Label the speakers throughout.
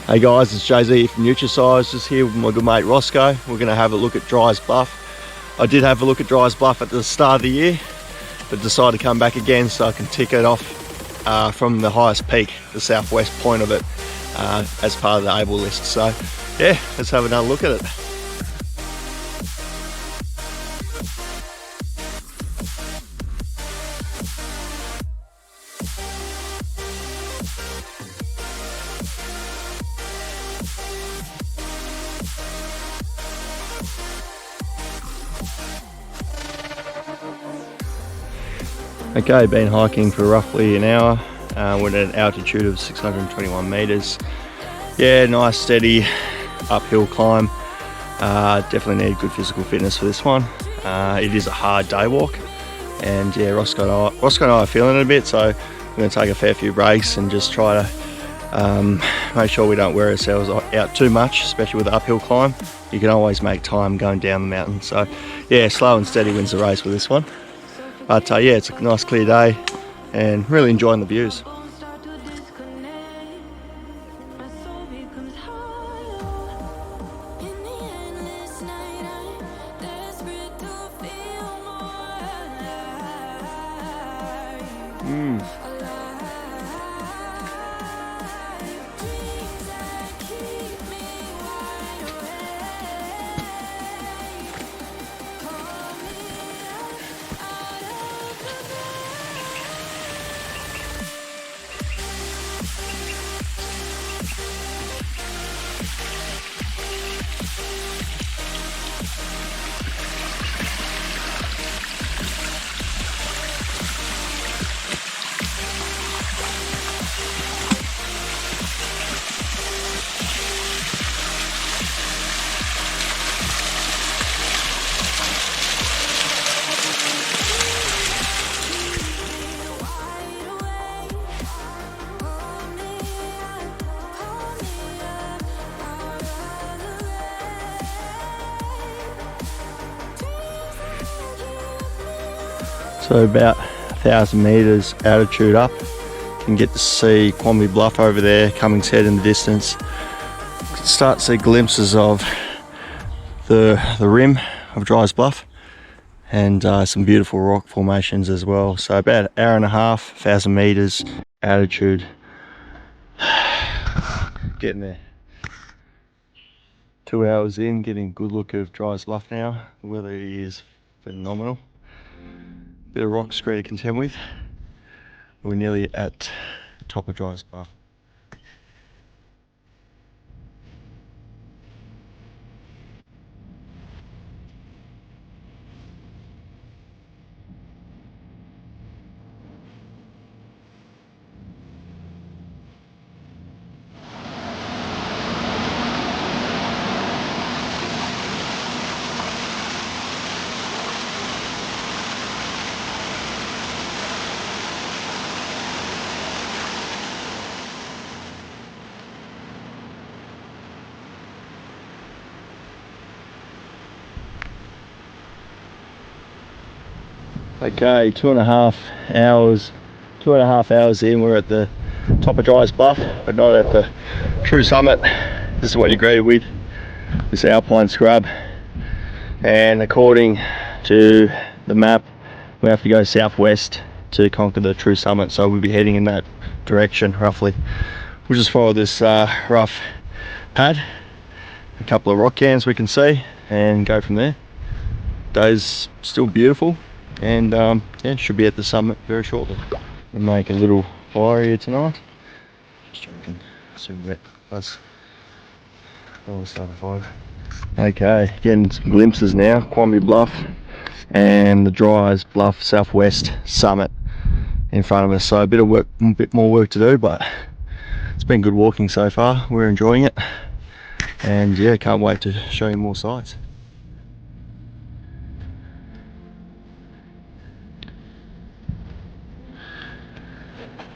Speaker 1: Hey guys, it's Jay-Z from Nutrisize, just here with my good mate Rosco. We're going to have a look at Dry's Bluff. I did have a look at Dry's Bluff at the start of the year, but decided to come back again so I can tick it off from the highest peak, the southwest point of it, as part of the able list. So yeah, let's have another look at it. Okay, been hiking for roughly an hour. We're at an altitude of 621 meters. Yeah, nice steady uphill climb. Definitely need good physical fitness for this one. It is a hard day walk, and yeah, Rosco and I are feeling it a bit, so we're going to take a fair few breaks and just try to make sure we don't wear ourselves out too much, especially with the uphill climb. You can always make time going down the mountain. So yeah, slow and steady wins the race with this one. But yeah, it's a nice clear day and really enjoying the views. So about 1,000 meters altitude up, you can get to see Joby Bluff over there, Cummings Head in the distance. You can start to see glimpses of the rim of Dry's Bluff, and some beautiful rock formations as well. So about an hour and a half, 1,000 meters altitude. Getting there. 2 hours in, getting a good look of Dry's Bluff now. The weather is phenomenal. Bit of rock scree to contend with. We're nearly at top of Dry's Bluff. Okay, 2.5 hours in, we're at the top of Dry's Bluff, but not at the true summit. This is what you're greeted with, this alpine scrub, and according to the map we have to go southwest to conquer the true summit, so we'll be heading in that direction roughly. We'll just follow this rough pad, a couple of rock cans we can see, and go from there. Day's still beautiful, and yeah, should be at the summit very shortly. We'll make a little fire here tonight. Just joking, super wet buzz. Oh, start a fire. Okay, getting some glimpses now. Joby Bluff and the Dry's Bluff Southwest Summit in front of us. So a bit more work to do, but it's been good walking so far. We're enjoying it, and yeah, can't wait to show you more sights.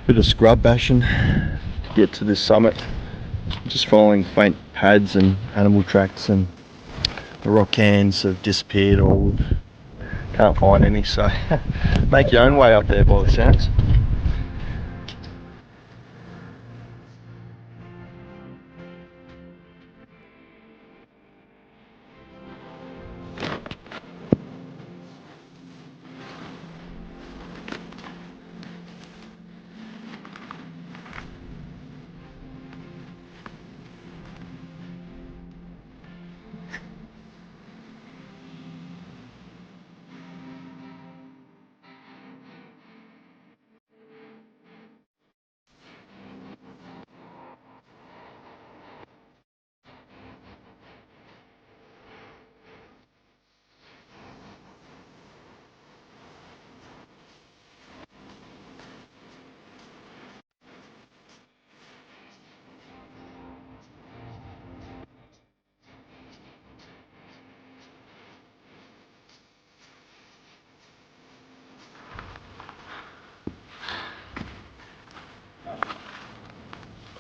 Speaker 1: Bit of scrub bashing to get to this summit, just following faint pads and animal tracks, and the rock cans have disappeared or can't find any, so make your own way up there by the sounds.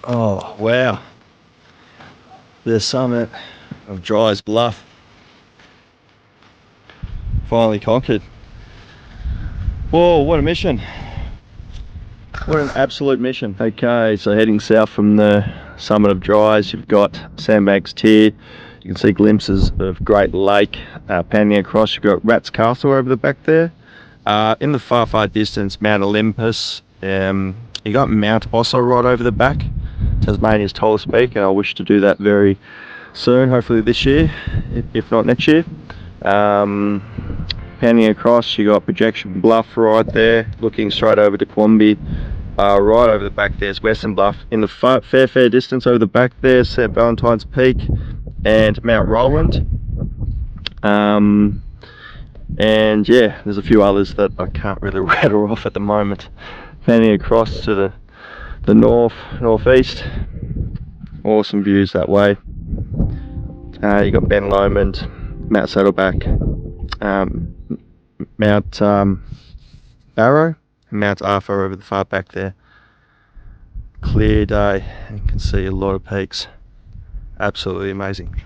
Speaker 1: Oh wow, the summit of Dry's Bluff finally conquered. Whoa, what a mission. What an absolute mission. Okay, so heading south from the summit of Dry's, you've got Sandbanks Tier. You can see glimpses of Great Lake. Panning across, you've got Rats Castle over the back there. In the far distance, Mount Olympus. You got Mount Osso right over the back, Tasmania's tallest peak, and I wish to do that very soon, hopefully this year, if not next year. Panning across, you got Projection Bluff right there, looking straight over to Quamby. Right over the back there's Western Bluff. In the fair distance over the back there's St Valentine's Peak and Mount Roland. And yeah, there's a few others that I can't really rattle off at the moment. Panning across to the northeast, awesome views that way. You got Ben Lomond, Mount Saddleback, Mount Barrow, and Mount Arthur over the far back there. Clear day, and you can see a lot of peaks. Absolutely amazing.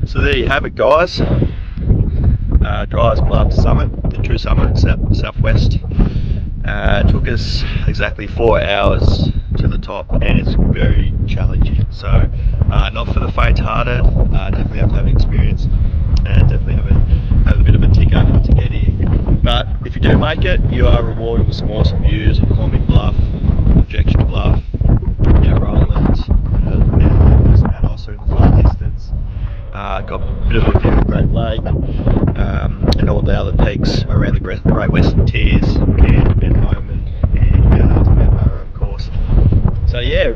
Speaker 1: So there you have it, guys. Dry's Bluff summit, the true summit, southwest. Took us exactly 4 hours to the top, and it's very challenging. So not for the faint-hearted. Definitely have to have experience, and definitely have a bit of a ticker to get here. But if you do make it, you are rewarded with some awesome views of Quamby Bluff, Projection Bluff, Mount Roland, Mount Osso in the far distance. Got a bit of a view of Great Lake, and all the other peaks around the Great Western Tiers, and Ben Lomond, and Mount Barrow, of course. So yeah,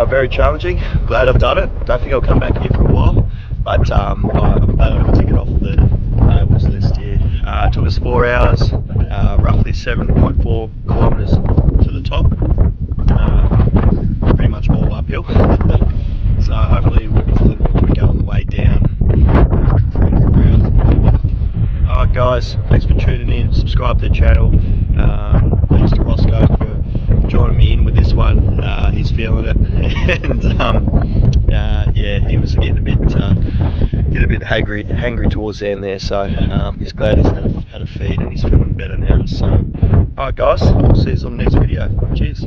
Speaker 1: very challenging. Glad I've done it. Don't think I'll come back here for a while, but I'm glad I got to tick it off the wish list here. It took us 4 hours, roughly 7.4 kilometres to the top. Pretty much all uphill. So hopefully we'll go on the way down. 3 to 4 hours. Alright guys, thanks for tuning in. Subscribe to the channel. Thanks to Rosco for joining me in with this one. He's feeling it, and yeah, he was getting a bit hangry towards the end there. So he's glad he's had a feed and he's feeling better now. So alright guys, see you on the next video. Cheers.